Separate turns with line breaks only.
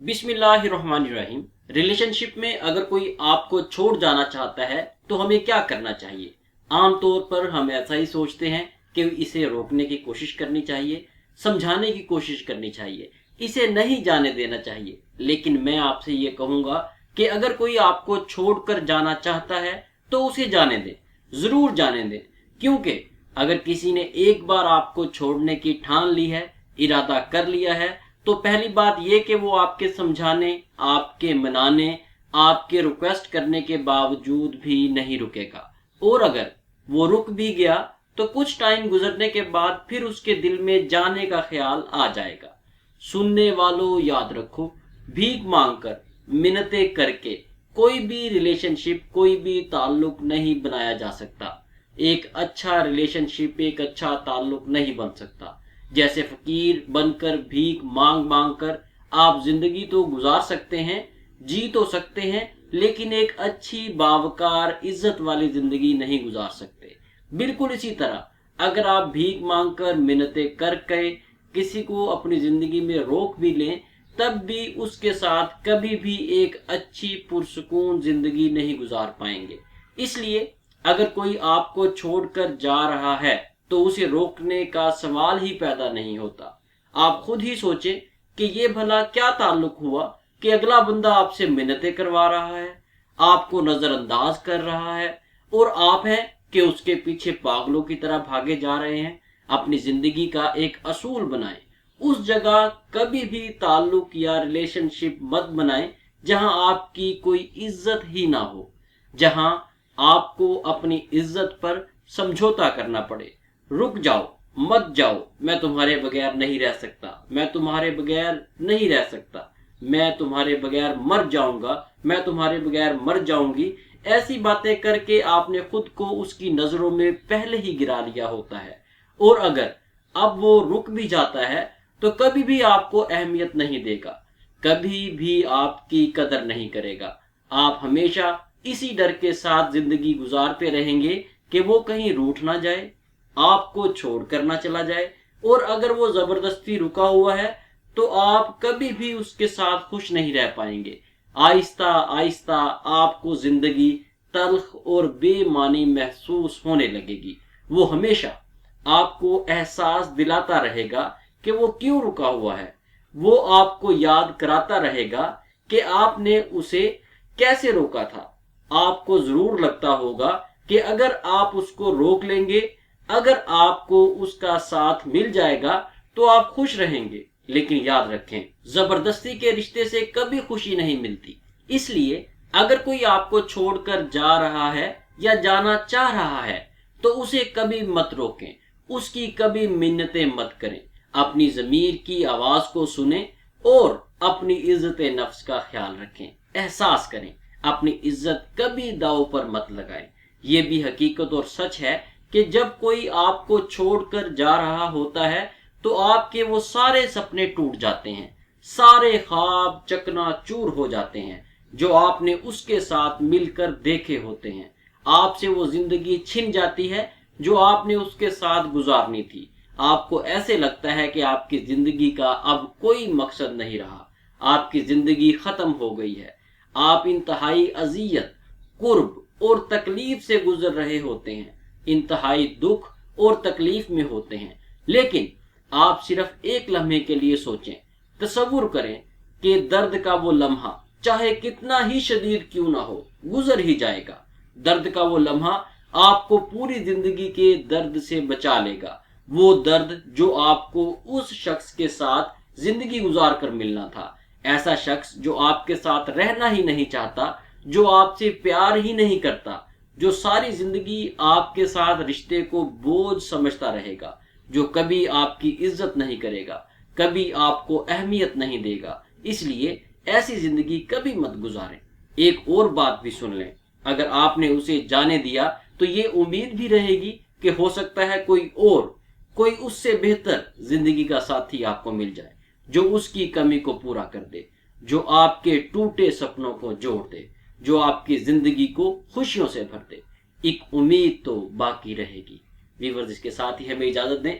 बिस्मिल्लाहिर्रहमानिर्रहीम। रिलेशनशिप में अगर कोई आपको छोड़ जाना चाहता है तो हमें क्या करना चाहिए। आमतौर पर हम ऐसा ही सोचते हैं कि इसे रोकने की कोशिश करनी चाहिए, समझाने की कोशिश करनी चाहिए, इसे नहीं जाने देना चाहिए। लेकिन मैं आपसे ये कहूँगा कि अगर कोई आपको छोड़कर जाना चाहता है तो उसे जाने दें, ज़रूर जाने दें। क्योंकि अगर किसी ने एक बार आपको छोड़ने की ठान ली है, इरादा कर लिया है, तो पहली बात ये कि वो आपके समझाने, आपके मनाने, आपके रिक्वेस्ट करने के बावजूद भी नहीं रुकेगा। और अगर वो रुक भी गया तो कुछ टाइम गुजरने के बाद फिर उसके दिल में जाने का ख्याल आ जाएगा। सुनने वालों, याद रखो, भीख मांगकर, मिन्नतें करके कोई भी रिलेशनशिप, कोई भी ताल्लुक नहीं बनाया जा सकता। एक अच्छा रिलेशनशिप, एक अच्छा ताल्लुक नहीं बन सकता। जैसे फकीर बनकर, भीख मांग मांग कर आप जिंदगी तो गुजार सकते हैं, जी तो सकते हैं, लेकिन एक अच्छी, बावकार, इज्जत वाली जिंदगी नहीं गुजार सकते। बिल्कुल इसी तरह अगर आप भीख मांगकर, मिन्नतें करके किसी को अपनी जिंदगी में रोक भी लें, तब भी उसके साथ कभी भी एक अच्छी, पुरसुकून जिंदगी नहीं गुजार पाएंगे। इसलिए अगर कोई आपको छोड़कर जा रहा है तो उसे रोकने का सवाल ही पैदा नहीं होता। आप खुद ही सोचें कि ये भला क्या ताल्लुक हुआ कि अगला बंदा आपसे मिन्नतें करवा रहा है, आपको नजरअंदाज कर रहा है, और आप हैं कि उसके पीछे पागलों की तरह भागे जा रहे हैं। अपनी जिंदगी का एक असूल बनाएं। उस जगह कभी भी ताल्लुक या रिलेशनशिप मत बनाएं जहां आपकी कोई इज्जत ही ना हो, जहां आपको अपनी इज्जत पर समझौता करना पड़े। रुक जाओ, मत जाओ, मैं तुम्हारे बगैर नहीं रह सकता, मैं तुम्हारे बगैर नहीं रह सकता, मैं तुम्हारे बगैर मर जाऊंगा, मैं तुम्हारे बगैर मर जाऊंगी। ऐसी बातें करके आपने खुद को उसकी नजरों में पहले ही गिरा लिया होता है। और अगर अब वो रुक भी जाता है तो कभी भी आपको अहमियत नहीं देगा, कभी भी आपकी कदर नहीं करेगा। आप हमेशा इसी डर के साथ जिंदगी गुजारते रहेंगे कि वो कहीं रूठ ना जाए, आपको छोड़ कर ना चला जाए। और अगर वो जबरदस्ती रुका हुआ है तो आप कभी भी उसके साथ खुश नहीं रह पाएंगे। आहिस्ता आहिस्ता आपको जिंदगी तल्ख और बेमानी महसूस होने लगेगी। वो हमेशा आपको एहसास दिलाता रहेगा कि वो क्यों रुका हुआ है। वो आपको याद कराता रहेगा कि आपने उसे कैसे रोका था। आपको जरूर लगता होगा कि अगर आप उसको रोक लेंगे, अगर आपको उसका साथ मिल जाएगा तो आप खुश रहेंगे। लेकिन याद रखें, जबरदस्ती के रिश्ते से कभी खुशी नहीं मिलती। इसलिए अगर कोई आपको छोड़कर जा रहा है या जाना चाह रहा है तो उसे कभी मत रोकें, उसकी कभी मिन्नतें मत करें। अपनी जमीर की आवाज को सुने और अपनी इज्जत नफ्स का ख्याल रखें। एहसास करें, अपनी इज्जत कभी दांव पर मत लगाएं। ये भी हकीकत और सच है कि जब कोई आपको छोड़कर जा रहा होता है तो आपके वो सारे सपने टूट जाते हैं, सारे ख्वाब चकनाचूर हो जाते हैं जो आपने उसके साथ मिलकर देखे होते हैं। आपसे वो जिंदगी छिन जाती है जो आपने उसके साथ गुजारनी थी। आपको ऐसे लगता है कि आपकी जिंदगी का अब कोई मकसद नहीं रहा, आपकी जिंदगी खत्म हो गई है। आप इंतहाई अजियत, कुर्ब और तकलीफ से गुजर रहे होते हैं, इंतहाई दुख और तकलीफ में होते हैं। लेकिन आप सिर्फ एक लम्हे के लिए सोचें, तसव्वुर करें कि दर्द का वो लम्हा चाहे कितना ही शदीद क्यों ना हो, गुजर ही जाएगा। दर्द का वो लम्हा आपको पूरी जिंदगी के दर्द से बचा लेगा। वो दर्द जो आपको उस शख्स के साथ जिंदगी गुजार कर मिलना था, ऐसा शख्स जो आपके साथ रहना ही नहीं चाहता, जो आपसे प्यार ही नहीं करता, जो सारी जिंदगी आपके साथ रिश्ते को बोझ समझता रहेगा, जो कभी आपकी इज्जत नहीं करेगा, कभी आपको अहमियत नहीं देगा। इसलिए ऐसी जिंदगी कभी मत गुजारें। एक और बात भी सुन लें, अगर आपने उसे जाने दिया तो ये उम्मीद भी रहेगी कि हो सकता है कोई उससे बेहतर जिंदगी का साथी आपको मिल जाए, जो उसकी कमी को पूरा कर दे, जो आपके टूटे सपनों को जोड़ दे, जो आपकी जिंदगी को खुशियों से भर दे। एक उम्मीद तो बाकी रहेगी। व्यूअर्स, इसके साथ ही हमें इजाजत दें।